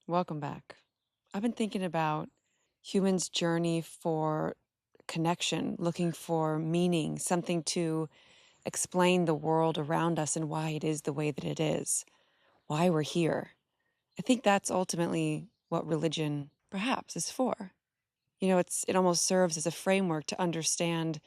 Welcome back. I've been thinking about humans' journey for connection, looking for meaning, something to explain the world around us and why it is the way that it is, why we're here. I think that's ultimately what religion perhaps is for. It almost serves as a framework to understand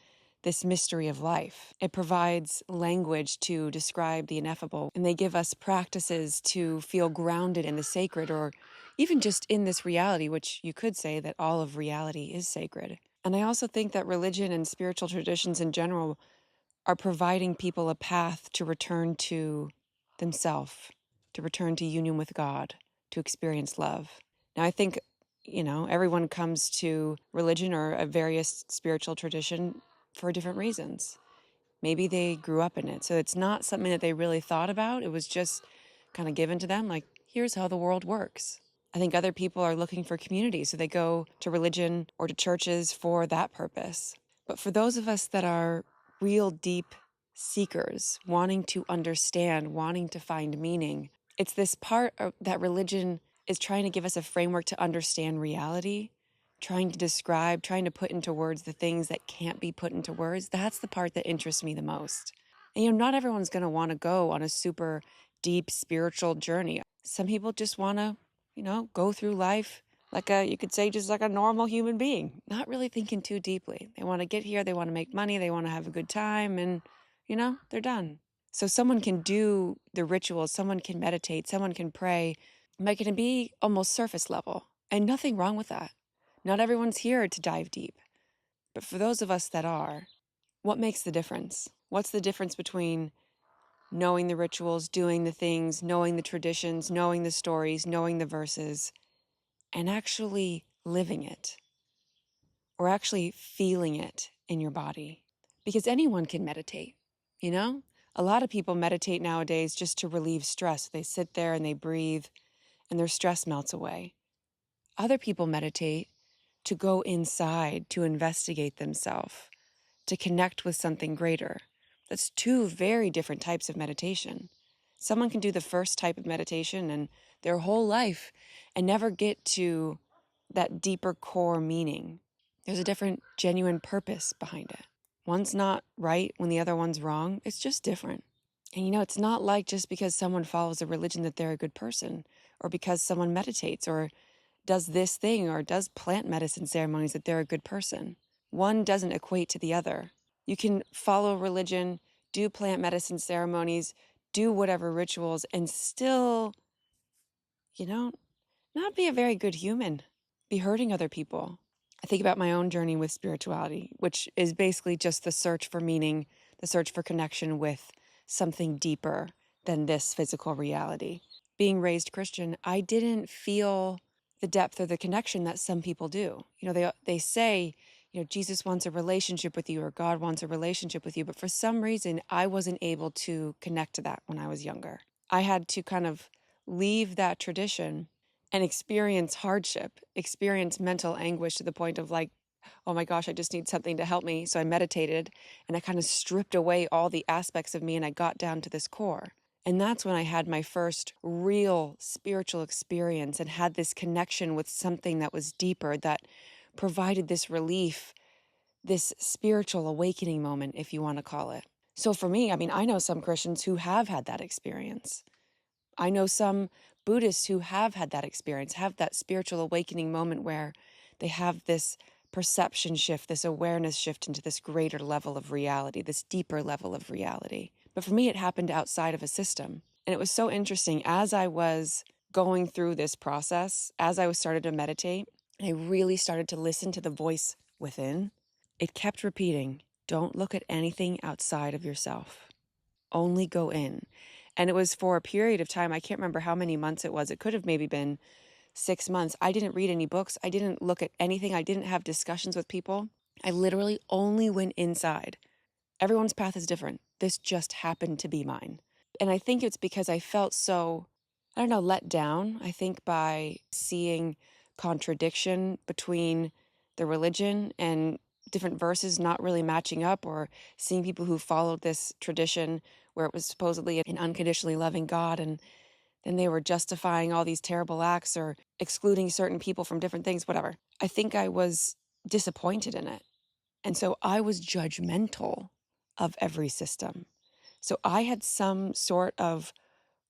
this mystery of life. It provides language to describe the ineffable, and they give us practices to feel grounded in the sacred, or even just in this reality, which you could say that all of reality is sacred. And I also think that religion and spiritual traditions in general are providing people a path to return to themselves, to return to union with God, to experience love. Now, I think everyone comes to religion or a various spiritual tradition for different reasons. Maybe they grew up in it. So it's not something that they really thought about. It was just kind of given to them, like, here's how the world works. I think other people are looking for community, so they go to religion or to churches for that purpose. But for those of us that are real deep seekers, wanting to understand, wanting to find meaning, it's this part of that religion is trying to give us a framework to understand reality, trying to describe, trying to put into words the things that can't be put into words. That's the part that interests me the most. And not everyone's going to want to go on a super deep spiritual journey. Some people just want to, go through life you could say just like a normal human being, not really thinking too deeply. They want to get here, they want to make money, they want to have a good time, and, they're done. So someone can do the rituals, someone can meditate, someone can pray, make it be almost surface level, and nothing wrong with that. Not everyone's here to dive deep. But for those of us that are, what makes the difference? What's the difference between knowing the rituals, doing the things, knowing the traditions, knowing the stories, knowing the verses, and actually living it, or actually feeling it in your body? Because anyone can meditate, A lot of people meditate nowadays just to relieve stress. They sit there and they breathe, and their stress melts away. Other people meditate to go inside, to investigate themselves, to connect with something greater. That's two very different types of meditation. Someone can do the first type of meditation and their whole life and never get to that deeper core meaning. There's a different genuine purpose behind it. One's not right when the other one's wrong. It's just different. And it's not like just because someone follows a religion that they're a good person, or because someone meditates or does this thing or does plant medicine ceremonies that they're a good person. One doesn't equate to the other. You can follow religion, do plant medicine ceremonies, do whatever rituals, and still, not be a very good human, be hurting other people. I think about my own journey with spirituality, which is basically just the search for meaning, the search for connection with something deeper than this physical reality. Being raised Christian, I didn't feel the depth or the connection that some people do. They say, Jesus wants a relationship with you, or God wants a relationship with you. But for some reason, I wasn't able to connect to that when I was younger. I had to kind of leave that tradition and experience hardship, experience mental anguish to the point of like, oh my gosh, I just need something to help me. So I meditated and I kind of stripped away all the aspects of me and I got down to this core. And that's when I had my first real spiritual experience and had this connection with something that was deeper, that provided this relief, this spiritual awakening moment, if you want to call it. So for me, I know some Christians who have had that experience. I know some Buddhists who have had that experience, have that spiritual awakening moment where they have this perception shift, this awareness shift into this greater level of reality, this deeper level of reality. But for me, it happened outside of a system. And it was so interesting. As I was going through this process, as I was started to meditate, and I really started to listen to the voice within, it kept repeating, don't look at anything outside of yourself. Only go in. And it was for a period of time. I can't remember how many months it was. It could have maybe been 6 months. I didn't read any books. I didn't look at anything. I didn't have discussions with people. I literally only went inside. Everyone's path is different. This just happened to be mine. And I think it's because I felt so, let down, I think, by seeing contradiction between the religion and different verses not really matching up, or seeing people who followed this tradition where it was supposedly an unconditionally loving God and then they were justifying all these terrible acts or excluding certain people from different things, whatever. I think I was disappointed in it. And so I was judgmental of every system. So I had some sort of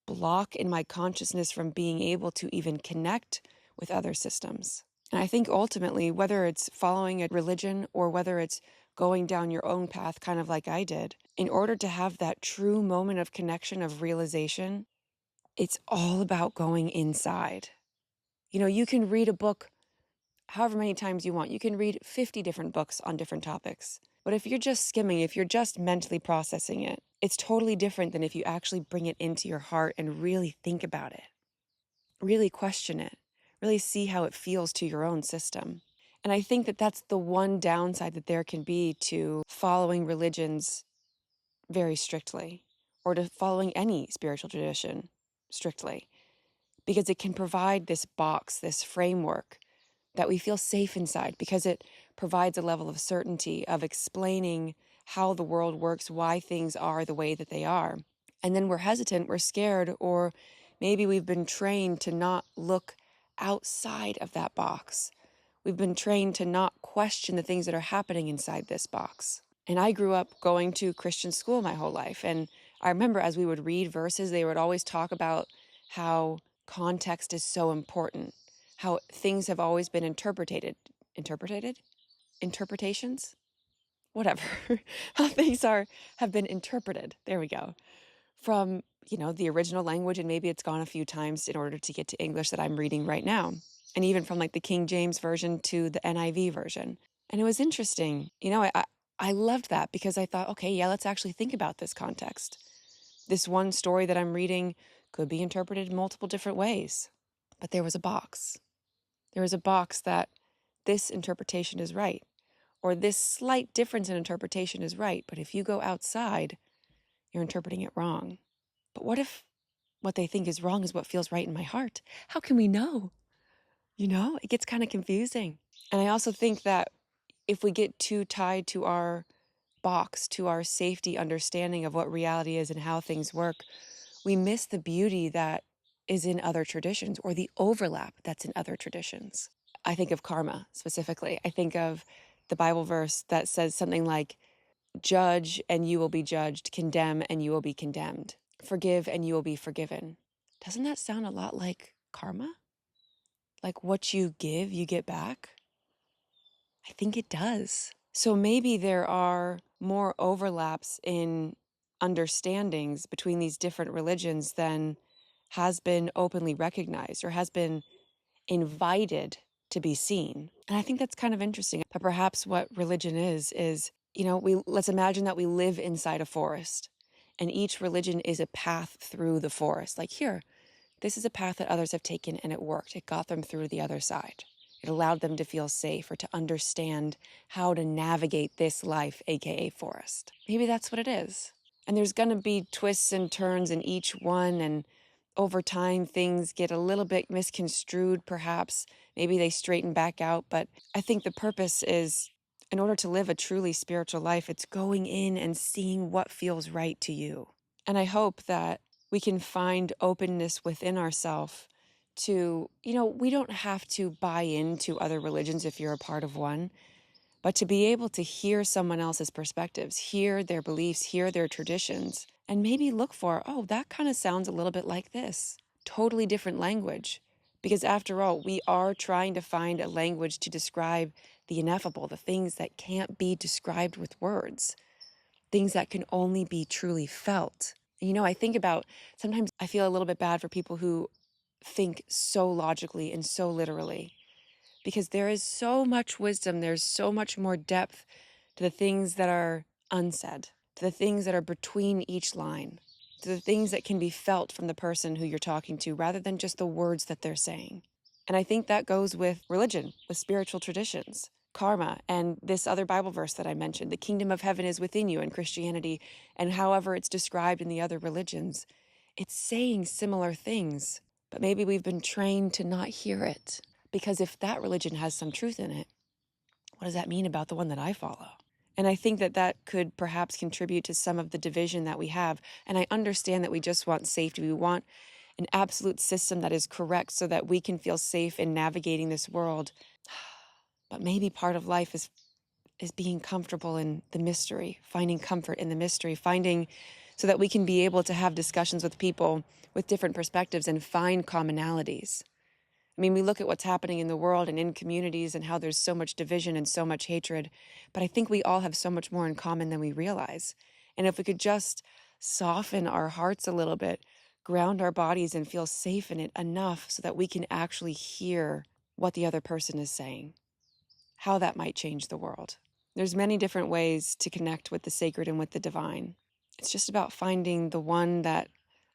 block in my consciousness from being able to even connect with other systems. And I think ultimately, whether it's following a religion or whether it's going down your own path, kind of like I did, in order to have that true moment of connection, of realization, it's all about going inside. You know, you can read a book however many times you want. You can read 50 different books on different topics. But if you're just skimming, if you're just mentally processing it, it's totally different than if you actually bring it into your heart and really think about it, really question it, really see how it feels to your own system. And I think that that's the one downside that there can be to following religions very strictly, or to following any spiritual tradition strictly, because it can provide this box, this framework that we feel safe inside, because it provides a level of certainty of explaining how the world works, why things are the way that they are. And then we're hesitant, we're scared, or maybe we've been trained to not look outside of that box. We've been trained to not question the things that are happening inside this box. And I grew up going to Christian school my whole life. And I remember as we would read verses, they would always talk about how context is so important, how things have always been interpretations, whatever, how things have been interpreted. There we go. From, the original language, and maybe it's gone a few times in order to get to English that I'm reading right now. And even from like the King James version to the NIV version. And it was interesting. I loved that because I thought, okay, yeah, let's actually think about this context. This one story that I'm reading could be interpreted in multiple different ways. But there was a box. There was a box that this interpretation is right, or this slight difference in interpretation is right. But if you go outside, you're interpreting it wrong. But what if what they think is wrong is what feels right in my heart? How can we know? It gets kind of confusing. And I also think that if we get too tied to our box, to our safety understanding of what reality is and how things work, we miss the beauty that is in other traditions, or the overlap that's in other traditions. I think of karma specifically. I think of the Bible verse that says something like, judge and you will be judged, condemn and you will be condemned, forgive and you will be forgiven. Doesn't that sound a lot like karma? Like what you give, you get back? I think it does. So maybe there are more overlaps in understandings between these different religions than has been openly recognized or has been invited to be seen. And I think that's kind of interesting. But perhaps what religion is, let's imagine that we live inside a forest, and each religion is a path through the forest. Like here, this is a path that others have taken and it worked. It got them through the other side. It allowed them to feel safe or to understand how to navigate this life, aka forest. Maybe that's what it is. And there's going to be twists and turns in each one, and over time things get a little bit misconstrued perhaps. Maybe they straighten back out, but I think the purpose is, in order to live a truly spiritual life, it's going in and seeing what feels right to you. And I hope that we can find openness within ourselves to, we don't have to buy into other religions if you're a part of one, but to be able to hear someone else's perspectives, hear their beliefs, hear their traditions, and maybe look for, oh, that kind of sounds a little bit like this. Totally different language. Because after all, we are trying to find a language to describe the ineffable, the things that can't be described with words, things that can only be truly felt. I think about, sometimes I feel a little bit bad for people who think so logically and so literally, because there is so much wisdom, there's so much more depth to the things that are unsaid, to the things that are between each line, to the things that can be felt from the person who you're talking to rather than just the words that they're saying. And I think that goes with religion, with spiritual traditions, karma, and this other Bible verse that I mentioned, the kingdom of heaven is within you in Christianity, and however it's described in the other religions. It's saying similar things, but maybe we've been trained to not hear it. Because if that religion has some truth in it, what does that mean about the one that I follow? And I think that that could perhaps contribute to some of the division that we have. And I understand that we just want safety. We want an absolute system that is correct so that we can feel safe in navigating this world. But maybe part of life is being comfortable in the mystery, finding comfort in the mystery, finding so that we can be able to have discussions with people with different perspectives and find commonalities. I mean, we look at what's happening in the world and in communities and how there's so much division and so much hatred, but I think we all have so much more in common than we realize. And if we could just soften our hearts a little bit, ground our bodies and feel safe in it enough so that we can actually hear what the other person is saying, how that might change the world. There's many different ways to connect with the sacred and with the divine. It's just about finding the one that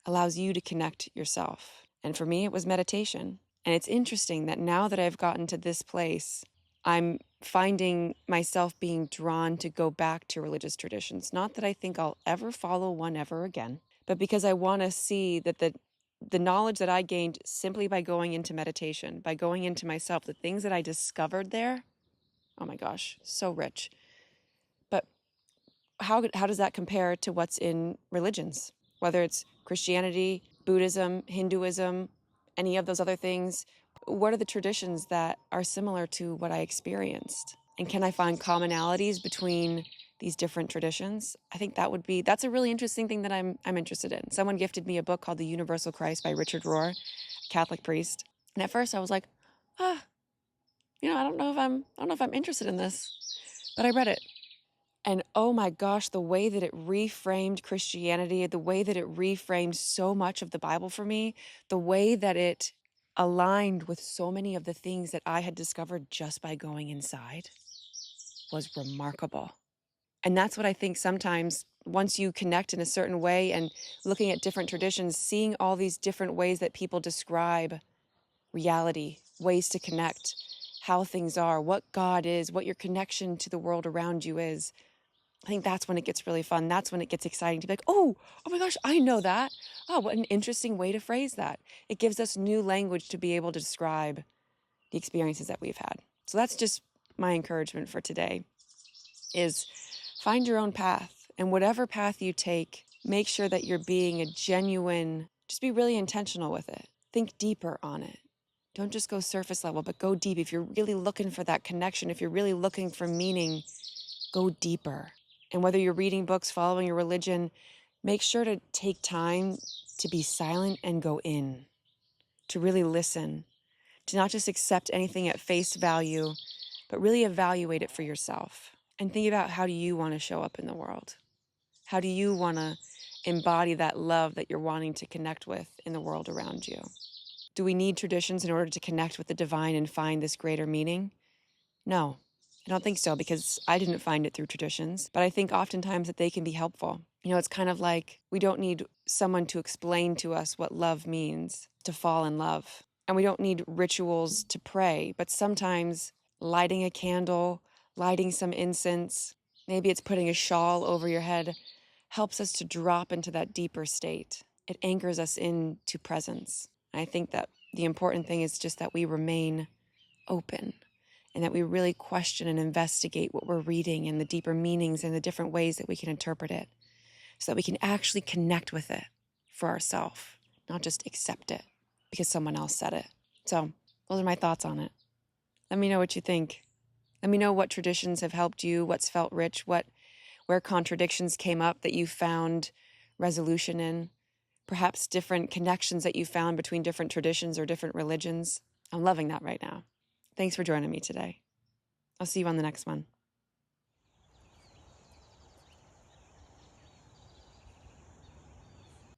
allows you to connect yourself. And for me, it was meditation. And it's interesting that now that I've gotten to this place, I'm finding myself being drawn to go back to religious traditions. Not that I think I'll ever follow one ever again, but because I want to see that the knowledge that I gained simply by going into meditation, by going into myself, the things that I discovered there, oh my gosh, so rich. But how does that compare to what's in religions? Whether it's Christianity, Buddhism, Hinduism, any of those other things, what are the traditions that are similar to what I experienced? And can I find commonalities between these different traditions? I think that's a really interesting thing that I'm interested in. Someone gifted me a book called The Universal Christ by Richard Rohr, a Catholic priest. And at first I was like, I don't know if I'm interested in this. But I read it. And oh my gosh, the way that it reframed Christianity, the way that it reframed so much of the Bible for me, the way that it aligned with so many of the things that I had discovered just by going inside was remarkable. And that's what I think sometimes once you connect in a certain way and looking at different traditions, seeing all these different ways that people describe reality, ways to connect, how things are, what God is, what your connection to the world around you is. I think that's when it gets really fun. That's when it gets exciting to be like, oh my gosh, I know that. Oh, what an interesting way to phrase that. It gives us new language to be able to describe the experiences that we've had. So that's just my encouragement for today is find your own path. And whatever path you take, make sure that you're being a genuine, just be really intentional with it. Think deeper on it. Don't just go surface level, but go deep. If you're really looking for that connection, if you're really looking for meaning, go deeper. And whether you're reading books, following your religion, make sure to take time to be silent and go in, to really listen, to not just accept anything at face value, but really evaluate it for yourself. And think about, how do you want to show up in the world? How do you want to embody that love that you're wanting to connect with in the world around you? Do we need traditions in order to connect with the divine and find this greater meaning? No. I don't think so, because I didn't find it through traditions, but I think oftentimes that they can be helpful. It's kind of like we don't need someone to explain to us what love means, to fall in love. And we don't need rituals to pray, but sometimes lighting a candle, lighting some incense, maybe it's putting a shawl over your head, helps us to drop into that deeper state. It anchors us into presence. I think that the important thing is just that we remain open, and that we really question and investigate what we're reading and the deeper meanings and the different ways that we can interpret it, so that we can actually connect with it for ourselves, not just accept it because someone else said it. So those are my thoughts on it. Let me know what you think. Let me know what traditions have helped you, what's felt rich, where contradictions came up that you found resolution in, perhaps different connections that you found between different traditions or different religions. I'm loving that right now. Thanks for joining me today. I'll see you on the next one.